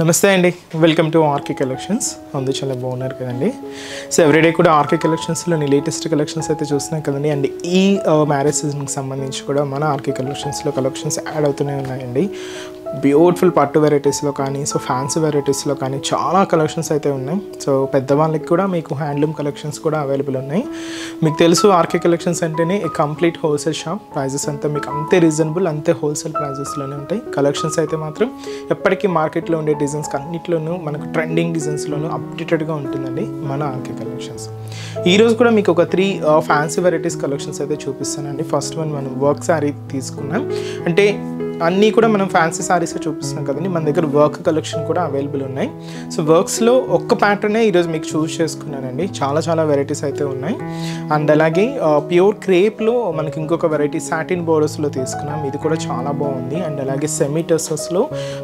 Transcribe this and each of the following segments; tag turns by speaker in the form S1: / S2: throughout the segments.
S1: నమస్తే అండి, welcome to RK collections. అందరూ చాలా బాగున్నారు కదండి. సో ఎవ్రీడే కూడా ఆర్కే కలెక్షన్స్లోని లేటెస్ట్ కలెక్షన్స్ అయితే చూస్తున్నాం కదండి. అండ్ ఈ మ్యారేజ్ సీజన్కి సంబంధించి కూడా మన ఆర్కే కలెక్షన్స్లో కలెక్షన్స్ యాడ్ అవుతూనే ఉన్నాయండి. బ్యూటిఫుల్ పట్టు వెరైటీస్లో కానీ, సో ఫ్యాన్సీ వెరైటీస్లో కానీ చాలా కలెక్షన్స్ అయితే ఉన్నాయి. సో పెద్దవాళ్ళకి కూడా మీకు హ్యాండ్లూమ్ కలెక్షన్స్ కూడా అవైలబుల్ ఉన్నాయి. మీకు తెలుసు ఆర్కే కలెక్షన్స్ అంటేనే కంప్లీట్ హోల్సేల్ షాప్. ప్రైజెస్ అంతా మీకు అంతే రీజనబుల్, అంతే హోల్సేల్ ప్రైజెస్లోనే ఉంటాయి. కలెక్షన్స్ అయితే మాత్రం ఎప్పటికీ మార్కెట్లో ఉండే డిజైన్స్ అన్నింటిలోనూ మనకు ట్రెండింగ్ డిజైన్స్లోనూ అప్డేటెడ్గా ఉంటుందండి మన ఆర్కే కలెక్షన్స్. ఈరోజు కూడా మీకు ఒక 3 ఫ్యాన్సీ వెరైటీస్ కలెక్షన్స్ అయితే చూపిస్తానండి. ఫస్ట్ వన్ మనం వర్క్ శారీ తీసుకున్నాం. అంటే అన్నీ కూడా మనం ఫ్యాన్సీ శారీస్ చూపిస్తున్నాం కదండి. మన దగ్గర వర్క్ కలెక్షన్ కూడా అవైలబుల్ ఉన్నాయి. సో వర్క్స్లో ఒక్క ప్యాటర్నే ఈరోజు మీకు చూస్ చేసుకున్నానండి. చాలా వెరైటీస్ అయితే ఉన్నాయి. అండ్ అలాగే ప్యూర్ క్రేప్లో మనకి ఇంకొక వెరైటీ సాటిన్ బోర్డర్స్లో తీసుకున్నాం. ఇది కూడా చాలా బాగుంది. అండ్ అలాగే సెమీ టెస్సెస్లో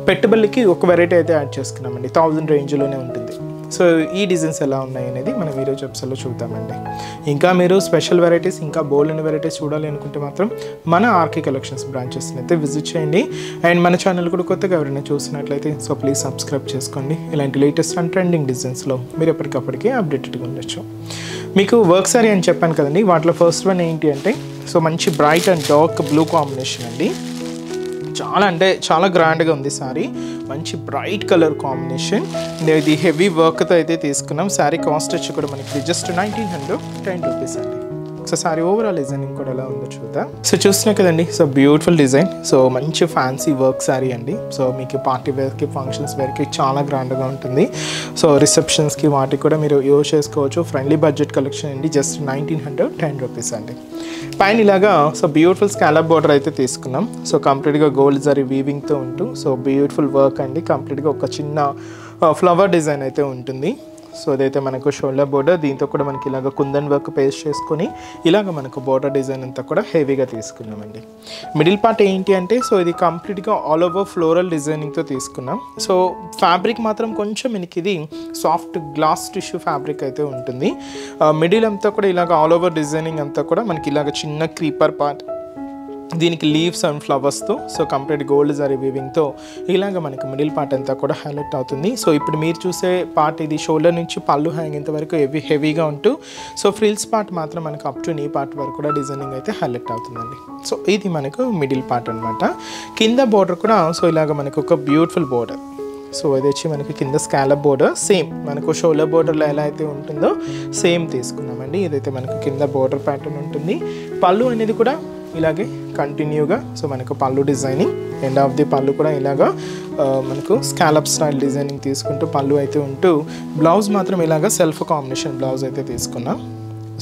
S1: పెట్టుబడికి ఒక వెరైటీ అయితే యాడ్ చేసుకున్నామండి. 1000 రేంజ్లోనే ఉంటుంది. సో ఈ డిజైన్స్ ఎలా ఉన్నాయి అనేది మనం ఈరోజు ఎపిసోడ్లో చూద్దామండి. ఇంకా మీరు స్పెషల్ వెరైటీస్, ఇంకా బోల్డ్ వెరైటీస్ చూడాలి అనుకుంటే మాత్రం మన ఆర్కే కలెక్షన్స్ బ్రాంచెస్ని అయితే విజిట్ చేయండి. అండ్ మన ఛానల్ కూడా కొత్తగా ఎవరైనా చూసినట్లయితే సో ప్లీజ్ సబ్స్క్రైబ్ చేసుకోండి. ఇలాంటి లేటెస్ట్ అండ్ ట్రెండింగ్ డిజైన్స్లో మీరు ఎప్పటికప్పటికీ అప్డేటెడ్గా ఉండొచ్చు. మీకు వర్క్ సారీ అని చెప్పాను కదండి. వాటిలో ఫస్ట్ వన్ ఏంటి అంటే సో మంచి bright and dark blue combination అండి. చాలా గ్రాండ్గా ఉంది సారీ. మంచి బ్రైట్ కలర్ కాంబినేషన్. ఇది హెవీ వర్క్తో అయితే తీసుకున్నాం. శారీ కాస్ట్ వచ్చి కూడా మనకి జస్ట్ 1910 రూపీస్ అండి. సో సారీ ఓవరాల్ డిజైనింగ్ కూడా ఎలా ఉందో చూద్దాం. సో చూస్తున్నా కదండి. So beautiful design. సో మంచి ఫ్యాన్సీ వర్క్ శారీ అండి. సో మీకు పార్టీ వేర్కి, ఫంక్షన్స్ వేర్కి చాలా గ్రాండ్గా ఉంటుంది. సో రిసెప్షన్స్కి వాటికి కూడా మీరు యూజ్ చేసుకోవచ్చు. ఫ్రెండ్లీ బడ్జెట్ కలెక్షన్ అండి. జస్ట్ 1910 రూపీస్ అండి. పైన ఇలాగా సో బ్యూటిఫుల్ స్కాలప్ బోర్డర్ అయితే తీసుకున్నాం. సో కంప్లీట్గా గోల్డ్ జరీ వీవింగ్తో ఉంటూ సో బ్యూటిఫుల్ వర్క్ అండి. కంప్లీట్గా ఒక చిన్న ఫ్లవర్ డిజైన్ అయితే ఉంటుంది. సో అదైతే మనకు షోల్డర్ బోర్డర్. దీంతో కూడా మనకి ఇలాగ కుందన్ వర్క్ పేస్ట్ చేసుకొని ఇలాగ మనకు బోర్డర్ డిజైన్ అంతా కూడా హెవీగా తీసుకున్నామండి. మిడిల్ పార్ట్ ఏంటి అంటే సో ఇది కంప్లీట్గా ఆల్ ఓవర్ ఫ్లోరల్ డిజైనింగ్తో తీసుకున్నాం. సో ఫ్యాబ్రిక్ మాత్రం కొంచెం మనకి ఇది సాఫ్ట్ గ్లాస్ టిష్యూ ఫ్యాబ్రిక్ అయితే ఉంటుంది. మిడిల్ అంతా కూడా ఇలాగ ఆల్ ఓవర్ డిజైనింగ్ అంతా కూడా మనకి ఇలాగ చిన్న క్రీపర్ పార్ట్, దీనికి లీవ్స్ అండ్ ఫ్లవర్స్తో సో కంప్లీట్ గోల్డ్ జరీ వీవింగ్తో ఇలాగ మనకి మిడిల్ పార్ట్ అంతా కూడా హైలైట్ అవుతుంది. సో ఇప్పుడు మీరు చూసే పార్ట్ ఇది షోల్డర్ నుంచి పళ్ళు హ్యాంగింగ్ వరకు హెవీగా ఉంటూ సో ఫ్రిల్స్ పార్ట్ మాత్రం మనకు అప్ టు నీ పార్ట్ వరకు కూడా డిజైనింగ్ అయితే హైలైట్ అవుతుందండి. సో ఇది మనకు మిడిల్ పార్ట్ అనమాట. కింద బోర్డర్ కూడా సో ఇలాగ మనకు ఒక బ్యూటిఫుల్ బోర్డర్. సో అది వచ్చి మనకి కింద స్కాలప్ బోర్డర్ సేమ్ మనకు షోల్డర్ బోర్డర్లో ఎలా అయితే ఉంటుందో సేమ్ తీసుకున్నామండి. ఇదైతే మనకు కింద బోర్డర్ ప్యాటర్న్ ఉంటుంది. పళ్ళు అనేది కూడా ఇలాగే కంటిన్యూగా సో మనకు పళ్ళు డిజైనింగ్, ఎండ్ ఆఫ్ ది పళ్ళు కూడా ఇలాగా మనకు స్కాలప్ స్టైల్ డిజైనింగ్ తీసుకుంటూ పళ్ళు అయితే ఉంటూ బ్లౌజ్ మాత్రం ఇలాగ సెల్ఫ్ కాంబినేషన్ బ్లౌజ్ అయితే తీసుకున్నాం.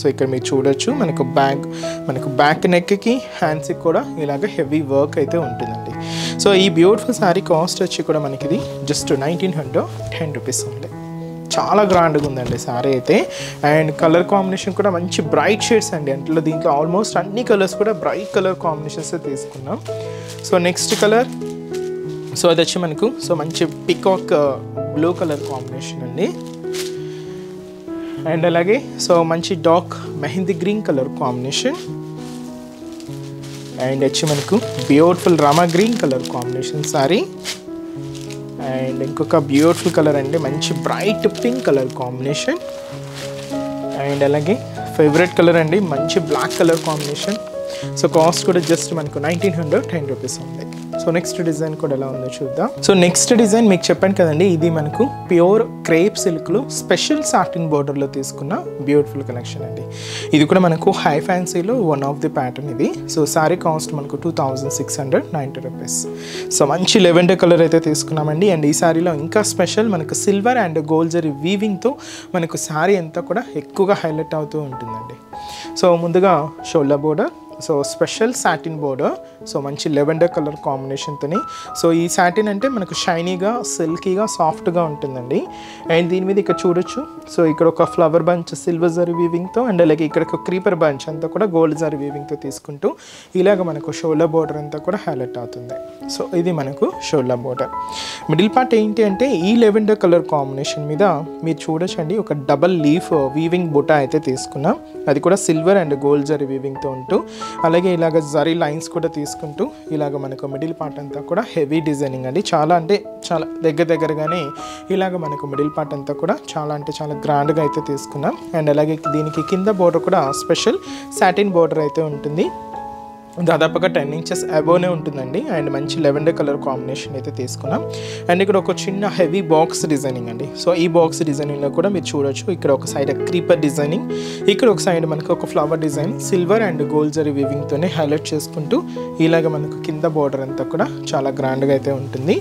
S1: సో ఇక్కడ మీరు చూడొచ్చు మనకు బ్యాక్ నెక్కి, హ్యాండ్స్కి కూడా ఇలాగ హెవీ వర్క్ అయితే ఉంటుందండి. సో ఈ బ్యూటిఫుల్ శారీ కాస్ట్ వచ్చి కూడా మనకి ఇది జస్ట్ 1910 రూపీస్ ఉంది. చాలా గ్రాండ్గా ఉందండి శారీ అయితే. అండ్ కలర్ కాంబినేషన్ కూడా మంచి బ్రైట్ షేడ్స్ అండి. అంటే దీంట్లో ఆల్మోస్ట్ అన్ని కలర్స్ కూడా బ్రైట్ కలర్ కాంబినేషన్స్ తీసుకున్నాం. సో నెక్స్ట్ కలర్ సో అది వచ్చి మనకు సో మంచి పికాక్ బ్లూ కలర్ కాంబినేషన్ అండి. అండ్ అలాగే సో మంచి dark mehndi green colour combination. And వచ్చి మనకు beautiful Rama green colour combination saree. And ఇంకొక బ్యూటిఫుల్ కలర్ అండి, మంచి bright pink colour combination. And అలాగే ఫేవరెట్ కలర్ అండి, మంచి black colour combination. So cost కూడా జస్ట్ మనకు 1910 రూపీస్ ఉంది. సో నెక్స్ట్ డిజైన్ కూడా ఎలా ఉందో చూద్దాం. సో నెక్స్ట్ డిజైన్ మీకు చెప్పాను కదండి, ఇది మనకు ప్యూర్ క్రేప్ సిల్క్లో స్పెషల్ సాటిన్ బోర్డర్లో తీసుకున్న బ్యూటిఫుల్ కలెక్షన్ అండి. ఇది కూడా మనకు హై ఫ్యాన్సీలో వన్ ఆఫ్ ది ప్యాటర్న్ ఇది. సో సారీ కాస్ట్ మనకు 2690 రూపీస్. సో మంచి లెవెండర్ కలర్ అయితే తీసుకున్నామండి. అండ్ ఈ సారీలో ఇంకా స్పెషల్ మనకు సిల్వర్ అండ్ గోల్డ్ జరీ వీవింగ్తో మనకు సారీ అంతా కూడా ఎక్కువగా హైలైట్ అవుతూ ఉంటుందండి. సో ముందుగా shoulder border, so special satin border, so మంచి లెవెండర్ కలర్ కాంబినేషన్తోని. సో ఈ సాటిన్ అంటే మనకు షైనీగా, సిల్కీగా, సాఫ్ట్గా ఉంటుందండి. అండ్ దీని మీద ఇక్కడ చూడొచ్చు సో ఇక్కడ ఒక ఫ్లవర్ బంచ్ సిల్వర్ జరీ వీవింగ్తో, అండ్ అలాగే ఇక్కడ ఒక క్రీపర్ బంచ్ అంతా కూడా గోల్డ్ జరీ వీవింగ్తో తీసుకుంటూ ఇలాగ మనకు షోల్డర్ బోర్డర్ అంతా కూడా హైలైట్ అవుతుంది. సో ఇది మనకు షోల్డర్ బోర్డర్. మిడిల్ పార్ట్ ఏంటి అంటే ఈ లెవెండర్ కలర్ కాంబినేషన్ మీద మీరు చూడొచ్చండి ఒక డబల్ లీఫ్ వీవింగ్ బుటా అయితే తీసుకున్నాం. అది కూడా సిల్వర్ అండ్ గోల్డ్ జరీ వీవింగ్తో ఉంటూ అలాగే ఇలాగ జరీ లైన్స్ కూడా తీసుకుంటూ ఇలాగ మనకు మిడిల్ పార్ట్ అంతా కూడా హెవీ డిజైనింగ్ అండి. చాలా అంటే చాలా దగ్గరగానే ఇలాగ మనకు మిడిల్ పార్ట్ అంతా కూడా చాలా అంటే చాలా గ్రాండ్గా అయితే తీసుకున్నాం. అండ్ అలాగే దీనికి కింద బోర్డర్ కూడా స్పెషల్ సాటిన్ బోర్డర్ అయితే ఉంటుంది. దాదాపుగా 10 inches అబోవ్నే ఉంటుందండి. అండ్ మంచి లెవెండర్ కలర్ కాంబినేషన్ అయితే తీసుకున్నాం. అండ్ ఇక్కడ ఒక చిన్న హెవీ బాక్స్ డిజైనింగ్ అండి. సో ఈ బాక్స్ డిజైనింగ్లో కూడా మీరు చూడొచ్చు, ఇక్కడ ఒక సైడ్ క్రీపర్ డిజైనింగ్, ఇక్కడ ఒక సైడ్ మనకు ఒక flower design silver and gold zari వీవింగ్తోనే హైలైట్ చేసుకుంటూ ఇలాగ మనకు కింద బార్డర్ అంతా కూడా చాలా గ్రాండ్గా అయితే ఉంటుంది.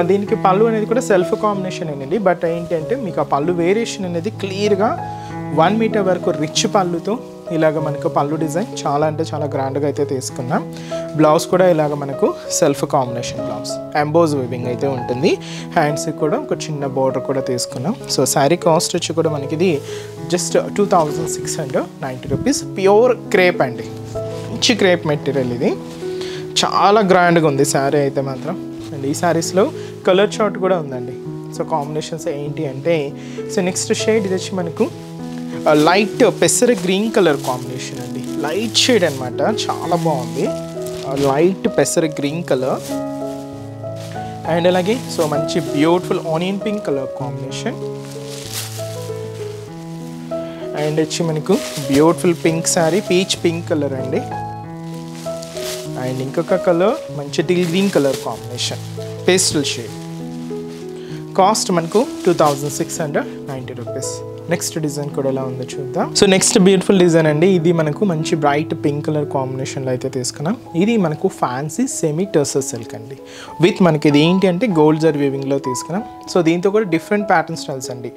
S1: దీనికి పళ్ళు అనేది కూడా సెల్ఫ్ కాంబినేషన్ అండి. బట్ ఏంటంటే మీకు ఆ పళ్ళు వేరియేషన్ అనేది క్లియర్గా 1 meter వరకు రిచ్ పళ్ళుతో ఇలాగ మనకు పళ్ళు డిజైన్ చాలా అంటే చాలా గ్రాండ్గా అయితే తీసుకున్నాం. బ్లౌజ్ కూడా ఇలాగ మనకు self combination blouse emboss weaving అయితే ఉంటుంది. హ్యాండ్స్కి కూడా ఒక చిన్న బోర్డర్ కూడా తీసుకున్నాం. సో శారీ కాస్ట్ వచ్చి కూడా మనకి ఇది జస్ట్ 2690 రూపీస్. ప్యూర్ క్రేప్ అండి, మంచి క్రేప్ మెటీరియల్, ఇది చాలా గ్రాండ్గా ఉంది శారీ అయితే మాత్రం. అండ్ ఈ శారీస్లో కలర్ చార్ట్ కూడా ఉందండి. సో కాంబినేషన్స్ ఏంటి అంటే, సో నెక్స్ట్ షేడ్ ఇది వచ్చి మనకు లైట్ పెసర గ్రీన్ కలర్ కాంబినేషన్ అండి. లైట్ షేడ్ అనమాట, చాలా బాగుంది. లైట్ పెసర గ్రీన్ కలర్ అండ్ అలాగే సో మంచి beautiful onion pink colour combination. And వచ్చి మనకు beautiful pink sari, peach pink colour అండి. అండ్ ఇంకొక కలర్ మంచి teal green colour combination, pastel shade. Cost మనకు 2690 రూపీస్. నెక్స్ట్ డిజైన్ కూడా ఎలా ఉందో చూద్దాం. సో నెక్స్ట్ బ్యూటిఫుల్ డిజైన్ అండి. ఇది మనకు మంచి బ్రైట్ పింక్ కలర్ కాంబినేషన్లో అయితే తీసుకున్నాం. ఇది మనకు ఫ్యాన్సీ సెమీ టర్సర్ సిల్క్ అండి. విత్ మనకి ఇది ఏంటి అంటే గోల్డ్ జరీ వీవింగ్లో తీసుకున్నాం. సో దీంతో కూడా డిఫరెంట్ ప్యాటర్న్ స్టైల్స్ అండి.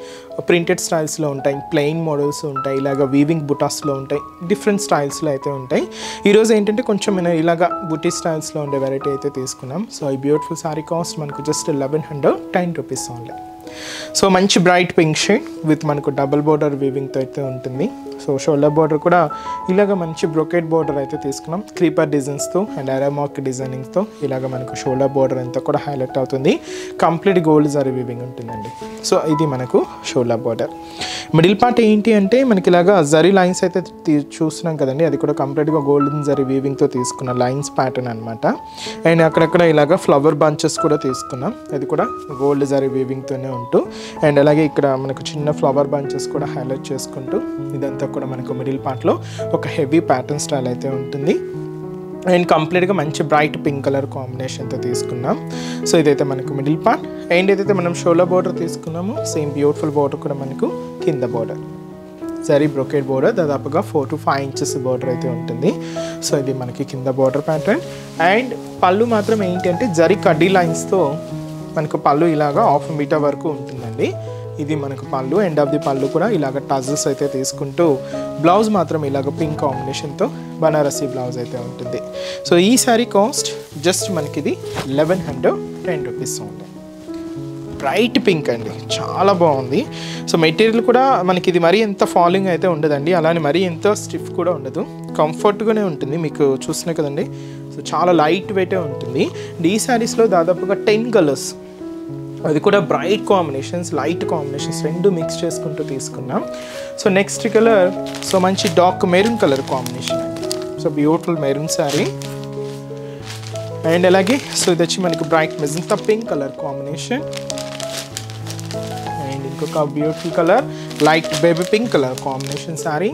S1: ప్రింటెడ్ స్టైల్స్లో ఉంటాయి, ప్లెయిన్ మోడల్స్ ఉంటాయి, ఇలాగ వీవింగ్ బుటాస్లో ఉంటాయి, డిఫరెంట్ స్టైల్స్లో అయితే ఉంటాయి. ఈరోజు ఏంటంటే కొంచెం నేను ఇలాగ బుటీ స్టైల్స్లో ఉండే వెరైటీ అయితే తీసుకున్నాం. సో ఈ బ్యూటిఫుల్ సారీ కాస్ట్ మనకు జస్ట్ 1110 రూపీస్ ఓన్లీ. సో మంచి బ్రైట్ పింక్ షేడ్ విత్ మనకు డబుల్ బోర్డర్ వీవింగ్తో అయితే ఉంటుంది. సో షోల్డర్ బోర్డర్ కూడా ఇలాగ మంచి బ్రొకెట్ బోర్డర్ అయితే తీసుకున్నాం. క్రీపర్ డిజైన్స్తో అండ్ అరామార్క్ డిజైనింగ్తో ఇలాగ మనకు షోల్డర్ బోర్డర్ అంతా కూడా హైలైట్ అవుతుంది. కంప్లీట్ గోల్డ్ జరీ వీవింగ్ ఉంటుందండి. సో ఇది మనకు షోల్డర్ బోర్డర్. మిడిల్ పార్ట్ ఏంటి అంటే మనకి ఇలాగా జరీ లైన్స్ అయితే చూస్తున్నాం కదండి, అది కూడా కంప్లీట్గా గోల్డెన్ జరీ వీవింగ్తో తీసుకున్న లైన్స్ ప్యాటర్న్ అనమాట. అండ్ అక్కడక్కడ ఇలాగ ఫ్లవర్ బంచెస్ కూడా తీసుకున్నాం, అది కూడా గోల్డ్ జరీ వీవింగ్తోనే ఉంటూ. అండ్ అలాగే ఇక్కడ మనకు చిన్న ఫ్లవర్ బంచెస్ కూడా హైలైట్ చేసుకుంటూ ఇదంతా కూడా మనకు మిడిల్ పార్ట్లో ఒక హెవీ ప్యాటర్న్ స్టైల్ అయితే ఉంటుంది. అండ్ కంప్లీట్గా మంచి బ్రైట్ పింక్ కలర్ కాంబినేషన్తో తీసుకున్నాం. సో ఇదైతే మనకు మిడిల్ పార్ట్. అండ్ ఏదైతే మనం షోల్డర్ బోర్డర్ తీసుకున్నామో సేమ్ బ్యూటిఫుల్ బోర్డర్ కూడా మనకు కింద బోర్డర్ జరీ బ్రొకెట్ బోర్డర్, దాదాపుగా 4 to 5 inches బోర్డర్ అయితే ఉంటుంది. సో ఇది మనకి కింద బోర్డర్ ప్యాటర్న్. అండ్ పళ్ళు మాత్రం ఏంటి అంటే జరీ కడ్డీ లైన్స్తో మనకు పళ్ళు ఇలాగా 1/2 meter వరకు ఉంటుందండి. ఇది మనకు పళ్ళు. ఎండ్ ఆఫ్ ది పళ్ళు కూడా ఇలాగ టజల్స్ అయితే తీసుకుంటూ బ్లౌజ్ మాత్రం ఇలాగ పింక్ కాంబినేషన్తో బనారసీ బ్లౌజ్ అయితే ఉంటుంది. సో ఈ శారీ కాస్ట్ జస్ట్ మనకి ఇది 1110 రూపీస్ ఉంది. బ్రైట్ పింక్ అండి, చాలా బాగుంది. సో మెటీరియల్ కూడా మనకి ఇది మరీ ఎంత ఫాలింగ్ అయితే ఉండదండి, అలానే మరీ ఎంత స్టిఫ్ కూడా ఉండదు, కంఫర్ట్గానే ఉంటుంది. మీకు చూస్తున్నాయి కదండి, సో చాలా లైట్ వెయిటే ఉంటుంది. ఈ శారీస్లో దాదాపుగా 10 కలర్స్, అది కూడా బ్రైట్ కాంబినేషన్స్, లైట్ కాంబినేషన్స్ రెండు మిక్స్ చేసుకుంటూ తీసుకున్నాం. సో నెక్స్ట్ కలర్ సో మంచి డార్క్ మెరూన్ కలర్ కాంబినేషన్ అండి. So beautiful maroon sari. And అలాగే సో ఇది వచ్చి మనకి bright magenta pink colour combination. And ఇంకొక beautiful colour light baby pink colour combination sari.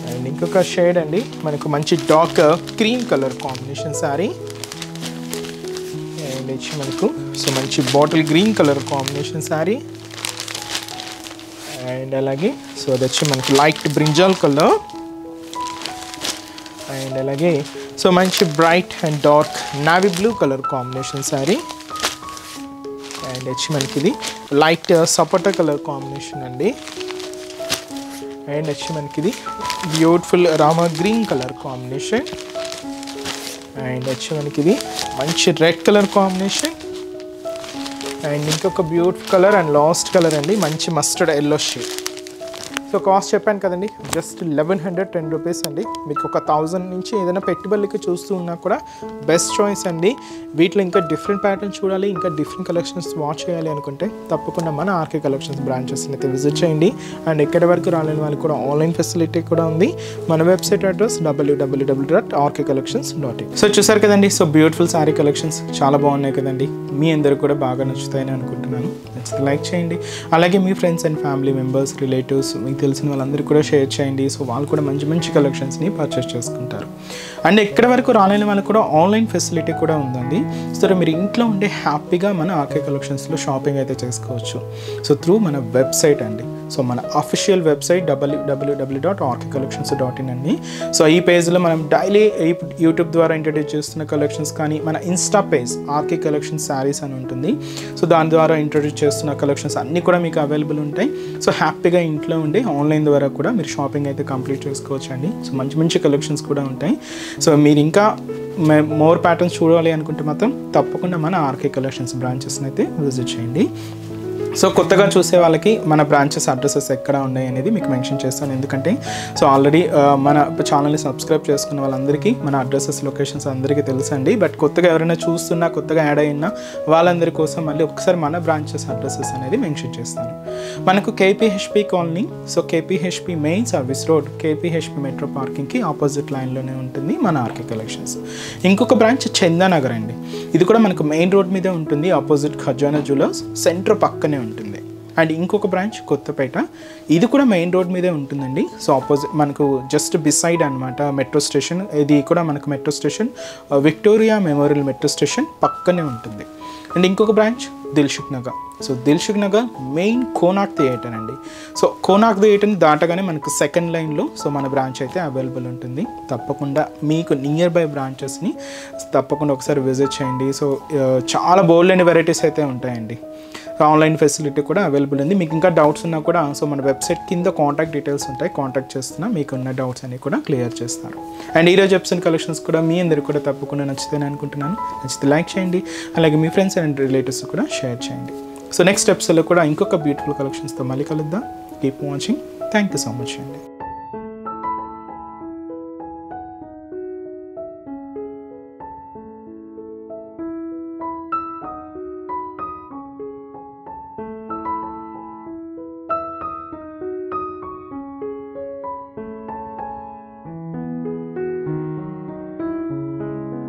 S1: And ఇంకొక షేడ్ అండి మనకు మంచి dark cream colour combination sari. And వచ్చి మనకు సో మంచి bottle green colour combination sari. And అలాగే సో అది వచ్చి మనకి లైట్ బ్రింజాల్ కలర్. అండ్ అలాగే సో మంచి bright and dark navy blue colour combination sari. And వచ్చి మనకి ఇది లైట్ సపోటా కలర్ కాంబినేషన్ అండి. అండ్ వచ్చి మనకి ఇది beautiful Rama green colour combination. And వచ్చి మనకి ఇది మంచి రెడ్ కలర్ కాంబినేషన్. అండ్ ఇంకొక beautiful colour and last colour అండి మంచి mustard yellow shade. So so cost చెప్పాను కదండి, జస్ట్ 1110 రూపీస్ అండి. మీకు ఒక 1000 నుంచి ఏదైనా పెట్టుబడికి చూస్తూ ఉన్నా కూడా బెస్ట్ చాయిస్ అండి. వీటిలో ఇంకా డిఫరెంట్ ప్యాటర్న్స్ చూడాలి, ఇంకా డిఫరెంట్ కలెక్షన్స్ వాచ్ చేయాలి అనుకుంటే తప్పకుండా మన ఆర్కే కలెక్షన్స్ బ్రాంచెస్ని అయితే విజిట్ చేయండి. అండ్ ఎక్కడి వరకు రాలేని వాళ్ళకి కూడా ఆన్లైన్ ఫెసిలిటీ కూడా ఉంది. మన వెబ్సైట్ అడ్రస్ www.rkcollections.in. సో చూసారు కదండి, సో బ్యూటిఫుల్ శారీ కలెక్షన్స్ చాలా బాగున్నాయి కదండి. మీ అందరూ కూడా బాగా నచ్చుతాయని అనుకుంటున్నాను. నచ్చితే లైక్ చేయండి, అలాగే మీ friends and family members, relatives, మీకు తెలిసిన వాళ్ళందరూ కూడా షేర్ చేయండి. సో వాళ్ళు కూడా మంచి మంచి కలెక్షన్స్ని పర్చేస్ చేసుకుంటారు. అండ్ ఎక్కడి వరకు రాలేని వాళ్ళకి కూడా ఆన్లైన్ ఫెసిలిటీ కూడా ఉందండి. సో మీరు ఇంట్లో ఉండే హ్యాపీగా మన ఆర్కే కలెక్షన్స్లో షాపింగ్ అయితే చేసుకోవచ్చు. సో త్రూ మన వెబ్సైట్ అండి. సో మన అఫీషియల్ వెబ్సైట్ www.rkcollections.in అండి. సో ఈ పేజ్లో మనం డైలీ యూట్యూబ్ ద్వారా ఇంట్రడ్యూస్ చేస్తున్న కలెక్షన్స్ కానీ, మన Insta page RK collections sarees అని ఉంటుంది. సో దాని ద్వారా ఇంట్రడ్యూస్ చేస్తున్న కలెక్షన్స్ అన్నీ కూడా మీకు అవైలబుల్ ఉంటాయి. సో హ్యాపీగా ఇంట్లో ఉండి ఆన్లైన్ ద్వారా కూడా మీరు షాపింగ్ అయితే కంప్లీట్ చేసుకోవచ్చు అండి. సో మంచి మంచి కలెక్షన్స్ కూడా ఉంటాయి. సో మీరు ఇంకా మోర్ ప్యాటర్న్స్ చూడాలి అనుకుంటే మాత్రం తప్పకుండా మన ఆర్కే కలెక్షన్స్ బ్రాంచెస్ని అయితే విజిట్ చేయండి. సో కొత్తగా చూసే వాళ్ళకి మన బ్రాంచెస్ అడ్రసెస్ ఎక్కడ ఉన్నాయి అనేది మీకు మెన్షన్ చేస్తాను. ఎందుకంటే సో ఆల్రెడీ మన ఛానల్ని సబ్స్క్రైబ్ చేసుకున్న వాళ్ళందరికీ మన అడ్రసెస్, లొకేషన్స్ అందరికీ తెలుసండి. బట్ కొత్తగా ఎవరైనా చూస్తున్నా, కొత్తగా యాడ్ అయినా వాళ్ళందరి కోసం మళ్ళీ ఒకసారి మన బ్రాంచెస్ అడ్రసెస్ అనేది మెన్షన్ చేస్తాను. మనకు KPHB colony, so KPHB main service road, KPHB metro పార్కింగ్కి ఆపోజిట్ లైన్లోనే ఉంటుంది మన ఆర్కే కలెక్షన్స్. ఇంకొక బ్రాంచ్ చందానగర్ అండి. ఇది కూడా మనకు మెయిన్ రోడ్ మీదే ఉంటుంది, ఆపోజిట్ ఖజానా జ్యువెలర్స్ సెంటర్ పక్కనే ఉంటుంది. అండ్ ఇంకొక బ్రాంచ్ కొత్తపేట, ఇది కూడా మెయిన్ రోడ్ మీదే ఉంటుందండి. సో ఆపోజిట్ మనకు జస్ట్ బిసైడ్ అనమాట మెట్రో స్టేషన్. ఇది కూడా మనకు metro station Victoria memorial metro station పక్కనే ఉంటుంది. అండ్ ఇంకొక branch Dilsukh Nagar. So Dilsukh Nagar main Konark theatre అండి. సో కోనాక్ థియేటర్ని దాటగానే మనకు సెకండ్ లైన్లో సో మన బ్రాంచ్ అయితే అవైలబుల్ ఉంటుంది. తప్పకుండా మీకు నియర్ బై బ్రాంచెస్ని తప్పకుండా ఒకసారి విజిట్ చేయండి. సో చాలా బోల్డ్ అండ్ వెరైటీస్ అయితే ఉంటాయండి. ఆన్లైన్ ఫెసిలిటీ కూడా అవైలబుల్ ఉంది. మీకు ఇంకా డౌట్స్ ఉన్నా కూడా సో మన వెబ్సైట్ కింద కాంటాక్ట్ డీటెయిల్స్ ఉంటాయి, కాంటాక్ట్ చేస్తున్నా మీకున్న డౌట్స్ అన్ని కూడా క్లియర్ చేస్తారు. అండ్ ఈరోజు ఎపిసోడ్ కలెక్షన్స్ కూడా మీ అందరికీ కూడా తప్పకుండా నచ్చుతాయని అనుకుంటున్నాను. నచ్చితే లైక్ చేయండి, అలాగే మీ ఫ్రెండ్స్ అండ్ రిలేటివ్స్ కూడా షేర్ చేయండి. సో నెక్స్ట్ ఎపిసోడ్లో కూడా ఇంకొక బ్యూటిఫుల్ కలెక్షన్స్తో మళ్ళీ కలుద్దాం. Keep watching. Thank you so much అండి.